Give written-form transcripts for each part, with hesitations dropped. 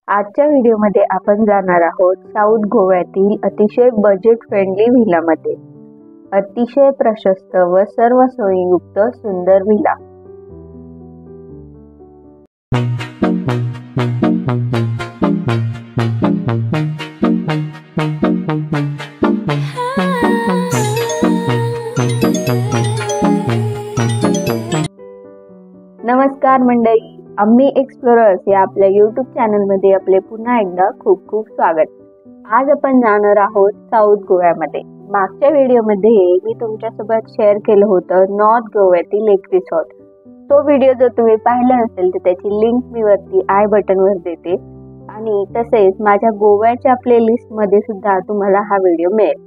आजच्या व्हिडिओमध्ये आपण जाणार आहोत साऊथ गोव्यातील अतिशय बजेट फ्रेंडली व्हिलामध्ये. अतिशय प्रशस्त व सर्व सोयीयुक्त सुंदर व्हिला. नमस्कार मंडळी, आम्ही एक्सप्लोरर्स या आपल्या यूट्यूब चॅनलमध्ये आपले पुन्हा एकदा खूप खूप स्वागत. आज आपण जाणार आहोत साऊथ गोव्यामध्ये. मागच्या व्हिडिओमध्ये मी तुमच्यासोबत शेअर केलं होतं नॉर्थ गोव्यातील एक रिसॉर्ट. तो व्हिडिओ जर तुम्ही पाहिला नसेल तर त्याची लिंक मी वरती आय बटनवर देते आणि तसेच माझ्या गोव्याच्या प्लेलिस्टमध्ये सुद्धा तुम्हाला हा व्हिडिओ मिळेल.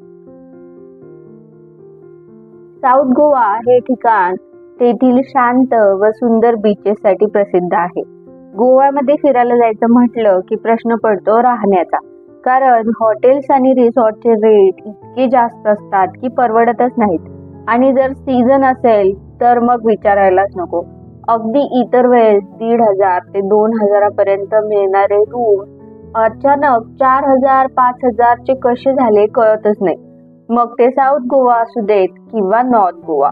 साऊथ गोवा हे ठिकाण तेथील शांत व सुंदर बीचेससाठी प्रसिद्ध आहे. गोव्यामध्ये फिरायला जायचं म्हटलं की प्रश्न पडतो राहण्याचा, कारण हॉटेल्स आणि रिसॉर्टचे रेट इतके जास्त असतात की परवडतच नाहीत. आणि जर सीझन असेल तर मग विचारायलाच नको. अगदी इतर वेळेस 1,500 ते 2,000 पर्यंत मिळणारे रूम अचानक 4,000 5,000 चे कसे झाले कळतच नाही. मग ते साऊथ गोवा असू देत किंवा नॉर्थ गोवा.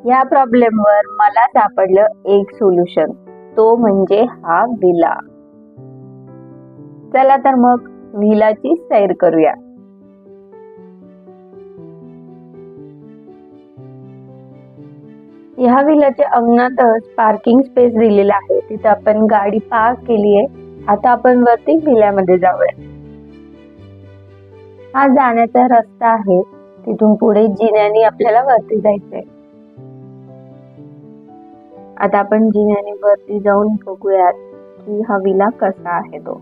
या प्रॉब्लेमवर मला सापडलं एक सोल्युशन, तो म्हणजे हा व्हिला. चला तर मग व्हिलाची सैर करूया. या व्हिलाच्या अंगणातच पार्किंग स्पेस दिलेला आहे. तिथे आपण गाडी पार्क केली आहे. आता आपण वरती व्हिल्यामध्ये जाऊया. हा जाण्याचा रस्ता आहे. तिथून पुढे जिन्याने आपल्याला वरती जायचंय. आता आपण जिन्याने वरती जाऊन बघूयात की हा व्हिला कसा आहे तो.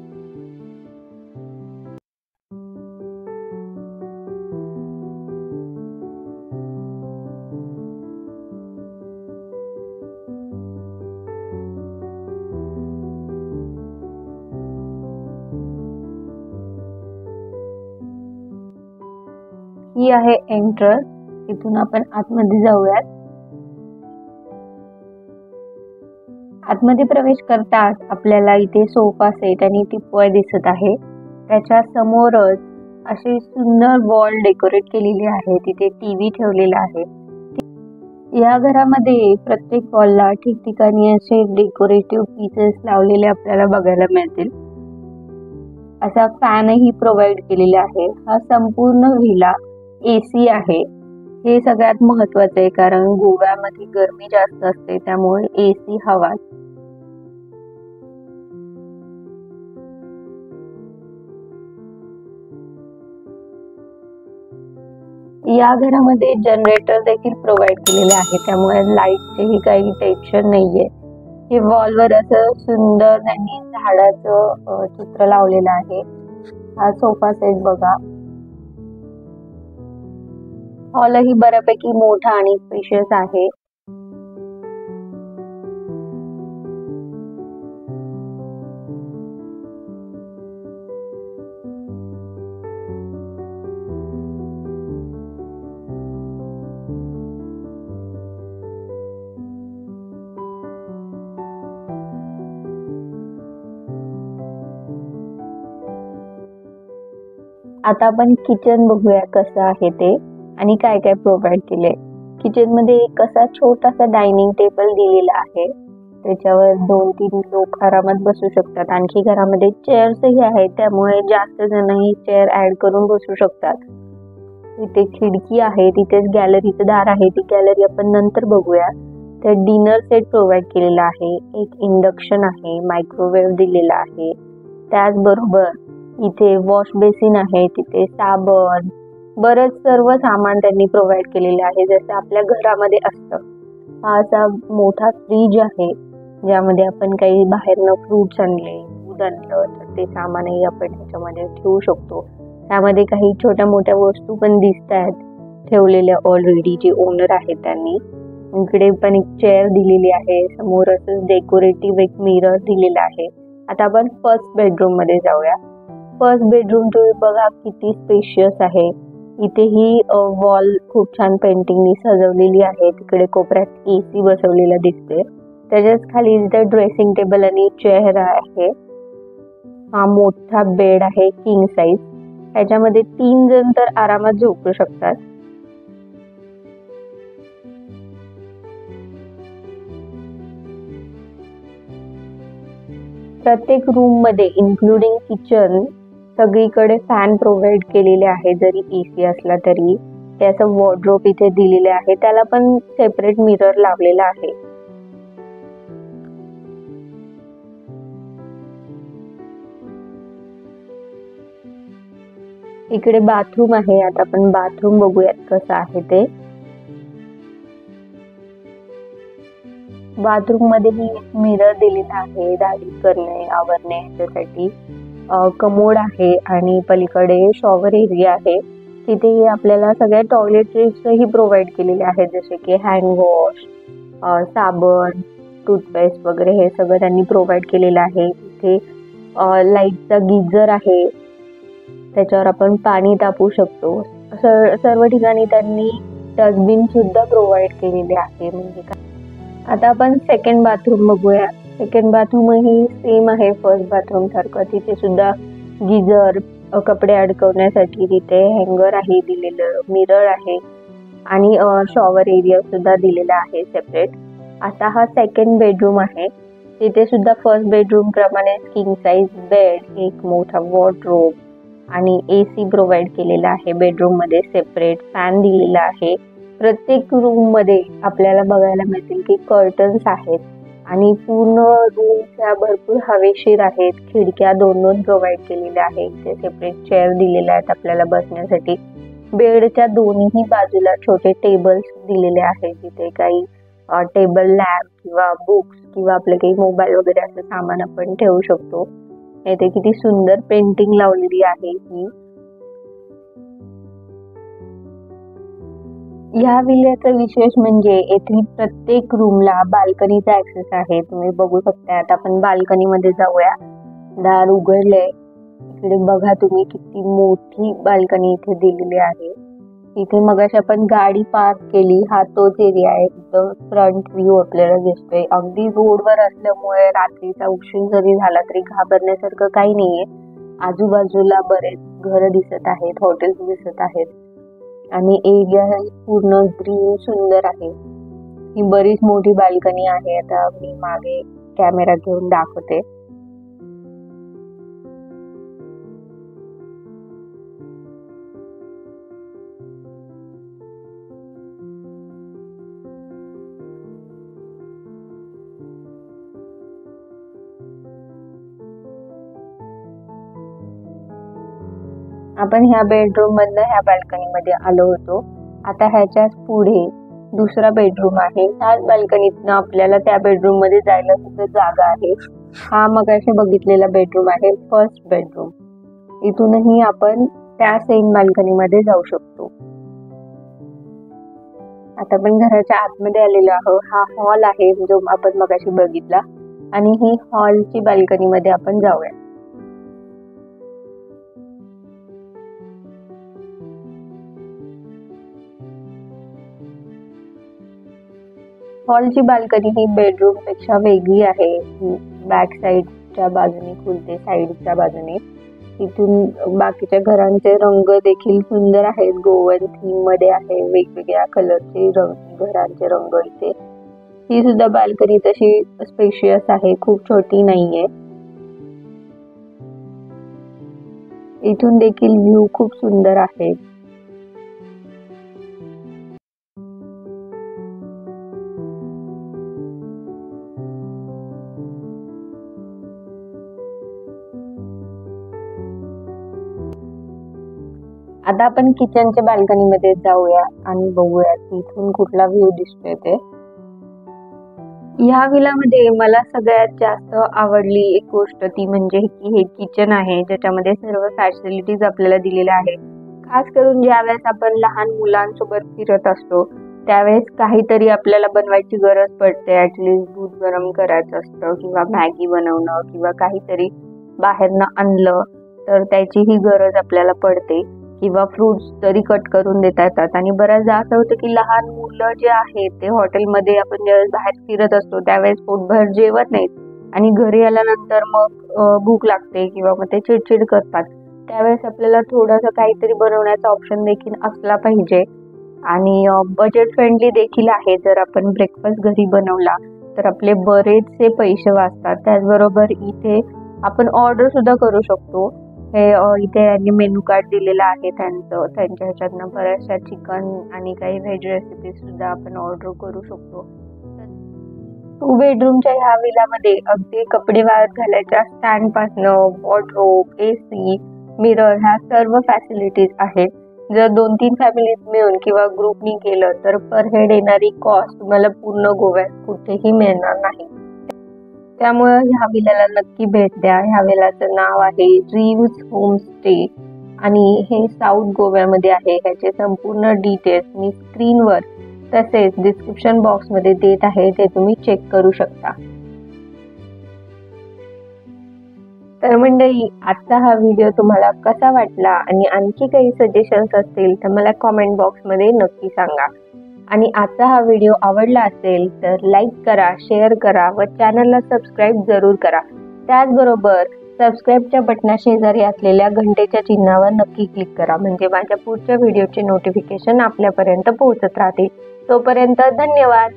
ही आहे एंट्रन्स. इथून आपण आतमध्ये जाऊयात. आतमध्ये प्रवेश करताच आपल्याला इथे सोफा सेट आणि टीपॉय दिसत आहे. त्याच्या समोरच अशी सुंदर वॉल डेकोरेट केलेली आहे. तिथे टीव्ही ठेवलेला आहे. या घरामध्ये प्रत्येक वॉलला ठिकठिकाणी असे डेकोरेटिव्ह पीसेस लावलेले आपल्याला बघायला मिळतील. असा फॅनही प्रोव्हाइड केलेला आहे. हा संपूर्ण व्हिला AC आहे. हे सगळ्यात महत्वाचं आहे, कारण गोव्यामध्ये गरमी जास्त असते, त्यामुळे AC हवा. या घरामध्ये जनरेटर देखील प्रोव्हाइड केलेले आहे, त्यामुळे लाईटचेही काही टेन्शन नाहीये. हे वॉलवर असं सुंदर त्यांनी झाडाचं चित्र लावलेलं आहे. हा सोफा सेट बघा. हॉलही बऱ्यापैकी मोठा आणि स्पेशियस आहे. आता आपण किचन बघूया कसं आहे ते आणि काय काय प्रोव्हाइड केले. किचन मध्ये एक असा छोटासा डायनिंग टेबल दिलेला आहे. त्याच्यावर 2-3 लोक आरामात बसू शकतात. आणखी घरामध्ये चेअर्सही आहेत, त्यामुळे जास्त जणही चेअर ऍड करून बसू शकतात. इथे खिडकी आहे. तिथेच गॅलरीचं दार आहे. ती गॅलरी आपण नंतर बघूया. ते डिनर सेट प्रोव्हाइड केलेला आहे. एक इंडक्शन आहे. मायक्रोवेव्ह दिलेला आहे. त्याचबरोबर इथे वॉश बेसिन आहे. तिथे साबण, बरंच सर्व सामान त्यांनी प्रोव्हाइड केलेले आहे, जसं आपल्या घरामध्ये असतं. हा असा मोठा फ्रीज आहे, ज्यामध्ये आपण काही बाहेरनं फ्रूट्स आणले, दूध आणलं तर ते सामानही आपण ह्याच्यामध्ये ठेवू शकतो. त्यामध्ये काही छोट्या मोठ्या वस्तू पण दिसत आहेत ठेवलेल्या ऑलरेडी, जे ओनर आहेत त्यांनी. इकडे पण एक चेअर दिलेली आहे. समोर असं डेकोरेटिव्ह एक मिरर दिलेला आहे. आता आपण फर्स्ट बेडरूम मध्ये जाऊया. फर्स्ट बेडरूम तुम्ही बघा किती स्पेशियस आहे. इथेही वॉल खूप छान पेंटिंगनी सजवलेली आहे. तिकडे कोपऱ्यात AC बसवलेला दिसते. त्याच्याच खाली इथे ड्रेसिंग टेबल आणि चेअर आहे. हा मोठा बेड आहे किंग साइज. ह्याच्यामध्ये 3 जण तर आरामात झोपू शकतात. प्रत्येक रूम मध्ये इन्क्लुडिंग किचन सगळीकडे फॅन प्रोव्हाइड केलेले आहे. जरी AC असला तरी त्याचं वॉर्डरोब इथे दिलेले आहे. त्याला पण सेपरेट मिरर लावलेला आहे. इकडे बाथरूम आहे. आता आपण बाथरूम बघूयात कसं आहे ते. बाथरूम मध्ये ही मिरर दिलेला आहे दाढी करणे आवरणे याच्यासाठी. कमोड आहे आणि पलीकडे शॉवर एरिया आहे. तिथे आपल्याला सगळ्या टॉयलेटरीज ही प्रोव्हाइड केलेले आहेत, जसे की हँड वॉश, साबण, टूथपेस्ट वगैरे हे सगळं त्यांनी प्रोव्हाइड केलेलं आहे. इथे लाईटचा गीझर आहे, त्याच्यावर आपण पाणी तापवू शकतो. सर्व ठिकाणी त्यांनी डस्टबिन सुद्धा प्रोव्हाइड केलेले आहे. म्हणजे आता आपण सेकंड बाथरूम बघूया. सेकंड बाथरूम ही सेम आहे फर्स्ट बाथरूम सारखं. तिथे सुद्धा गीझर, कपडे अडकवण्यासाठी तिथे हँगर आहे दिलेलं, मिरर आहे आणि शॉवर एरिया सुद्धा दिलेला आहे सेपरेट. आता हा सेकंड बेडरूम आहे. तिथे सुद्धा फर्स्ट बेडरूम प्रमाणे किंग साइज बेड, एक मोठा वॉर्डरोब आणि AC प्रोव्हाइड केलेला आहे. बेडरूम मध्ये सेपरेट फॅन दिलेला आहे. प्रत्येक रूम मध्ये आपल्याला बघायला मिळतील की कर्टन्स आहेत आणि पूर्ण रूमच्या भरपूर हवेशीर आहेत. खिडक्या 2 प्रोव्हाइड केलेल्या आहेत. इथे सेपरेट चेअर दिलेल्या आहेत आपल्याला बसण्यासाठी. बेडच्या दोन्ही बाजूला छोटे टेबल्स दिलेले आहेत, जिथे काही टेबल लॅम्प किंवा बुक्स किंवा आपलं काही मोबाईल वगैरे असं सामान आपण ठेवू शकतो. इथे किती सुंदर पेंटिंग लावलेली आहे ही. या विल्याचा विशेष म्हणजे येथील प्रत्येक रूमला बाल्कनीचा ऍक्सेस आहे. तुम्ही बघू शकता. आता आपण बाल्कनी मध्ये जाऊया. दार उघडले. इकडे बघा तुम्ही किती मोठी बाल्कनी इथे दिलेली आहे. इथे मगाशी आपण गाडी पार्क केली, हा तोच एरिया आहे. एकदम फ्रंट व्ह्यू आपल्याला दिसतोय. अगदी रोडवर असल्यामुळे रात्रीचा उशीर जरी झाला तरी घाबरण्यासारखं काही नाहीये. आजूबाजूला बरेच घर दिसत आहेत, हॉटेल्स दिसत आहेत आणि एरिया पूर्ण ग्रीन सुंदर आहे. ही बरीच मोठी बाल्कनी आहे. आता मी मागे कॅमेरा घेऊन दाखवते. आपण ह्या बेडरूम मधनं ह्या बाल्कनी मध्ये आलो होतो. आता ह्याच्याच पुढे दुसरा बेडरूम आहे. ह्याच बाल्कनीतनं आपल्याला त्या बेडरूम मध्ये जायला सुद्धा जागा आहे. हा मगाशी बघितलेला बेडरूम आहे, फर्स्ट बेडरूम. इथूनही आपण त्या सेम बाल्कनी मध्ये जाऊ शकतो. आता आपण घराच्या आतमध्ये आलेलो आहोत. हा हॉल आहे जो आपण मगाशी बघितला आणि ही हॉलची बाल्कनी मध्ये आपण जाऊया. हॉलची बाल्कनी ही बेडरूम पेक्षा वेगळी आहे. बॅक साईडच्या बाजूने खुलते, साईडच्या बाजूने. इथून बाकीच्या घरांचे रंग देखील सुंदर आहेत. गोवन थीम मध्ये आहे. वेगवेगळ्या कलरचे घरांचे रंग इथे. ही सुद्धा बाल्कनी तशी स्पेशियस आहे, खूप छोटी नाहीये. इथून देखील व्ह्यू खूप सुंदर आहे. आता आपण किचनच्या बाल्कनी मध्ये जाऊया आणि बघूया इथून कुठला व्ह्यू दिसतोय ते. ह्या विलामध्ये मला सगळ्यात जास्त आवडली एक गोष्ट ती म्हणजे की हे किचन आहे, ज्याच्यामध्ये सर्व फॅसिलिटीज आपल्याला दिलेल्या आहेत. खास करून ज्यावेळेस आपण लहान मुलांसोबत फिरत असतो त्यावेळेस काहीतरी आपल्याला बनवायची गरज पडते. ऍटलिस्ट दूध गरम करायचं असतं किंवा मॅगी बनवणं किंवा काहीतरी बाहेरनं आणलं तर त्याची ही गरज आपल्याला पडते. किंवा फ्रुट्स तरी कट करून देता येतात. आणि बऱ्याचदा असं होतं की लहान मुलं जे आहेत ते हॉटेलमध्ये आपण ज्यावेळेस बाहेर फिरत असतो त्यावेळेस पोटभर जेवत नाहीत आणि घरी आल्यानंतर मग भूक लागते किंवा मग ते चिडचिड करतात. त्यावेळेस आपल्याला थोडंसं काहीतरी बनवण्याचा ऑप्शन देखील असला पाहिजे. आणि बजेट फ्रेंडली देखील आहे. जर आपण ब्रेकफास्ट घरी बनवला तर आपले बरेचसे पैसे वाचतात. त्याचबरोबर इथे आपण ऑर्डर सुद्धा करू शकतो. हे इथे यांनी मेनू कार्ड दिलेलं आहे त्यांच्या ह्याच्यातनं बऱ्याचशा चिकन आणि काही व्हेज रेसिपीज सुद्धा आपण ऑर्डर करू शकतो. 2 बेडरूमच्या ह्या विलामध्ये अगदी कपडे वाळत घालायच्या स्टँड पासनं वॉर्डरोब, AC, मिरर ह्या सर्व फॅसिलिटीज आहेत. जर 2-3 फॅमिलीज मिळून किंवा ग्रुपनी केलं तर पर हेड येणारी कॉस्ट तुम्हाला पूर्ण गोव्यात कुठेही मिळणार नाही. त्यामुळे ह्या विल्याला नक्की भेट द्या. ह्या विल्याचं नाव आहे ड्रीम्स होमस्टे आणि हे साऊथ गोव्यामध्ये आहे. ह्याचे संपूर्ण डिटेल्स मी स्क्रीनवर तसेच डिस्क्रिप्शन बॉक्समध्ये देत आहे, ते तुम्ही चेक करू शकता. तर मंडळी, आजचा हा व्हिडिओ तुम्हाला कसा वाटला आणि आणखी काही सजेशन्स असतील तर मला कॉमेंट बॉक्समध्ये नक्की सांगा. आणि आजचा हा व्हिडिओ आवडला असेल तर लाईक करा, शेअर करा व चॅनलला सबस्क्राईब जरूर करा. त्याचबरोबर सबस्क्राईबच्या बटना शेजारी असलेल्या घंटेच्या चिन्हावर नक्की क्लिक करा, म्हणजे माझ्या पुढच्या व्हिडिओचे नोटिफिकेशन आपल्यापर्यंत पोहोचत राहतील. तोपर्यंत धन्यवाद.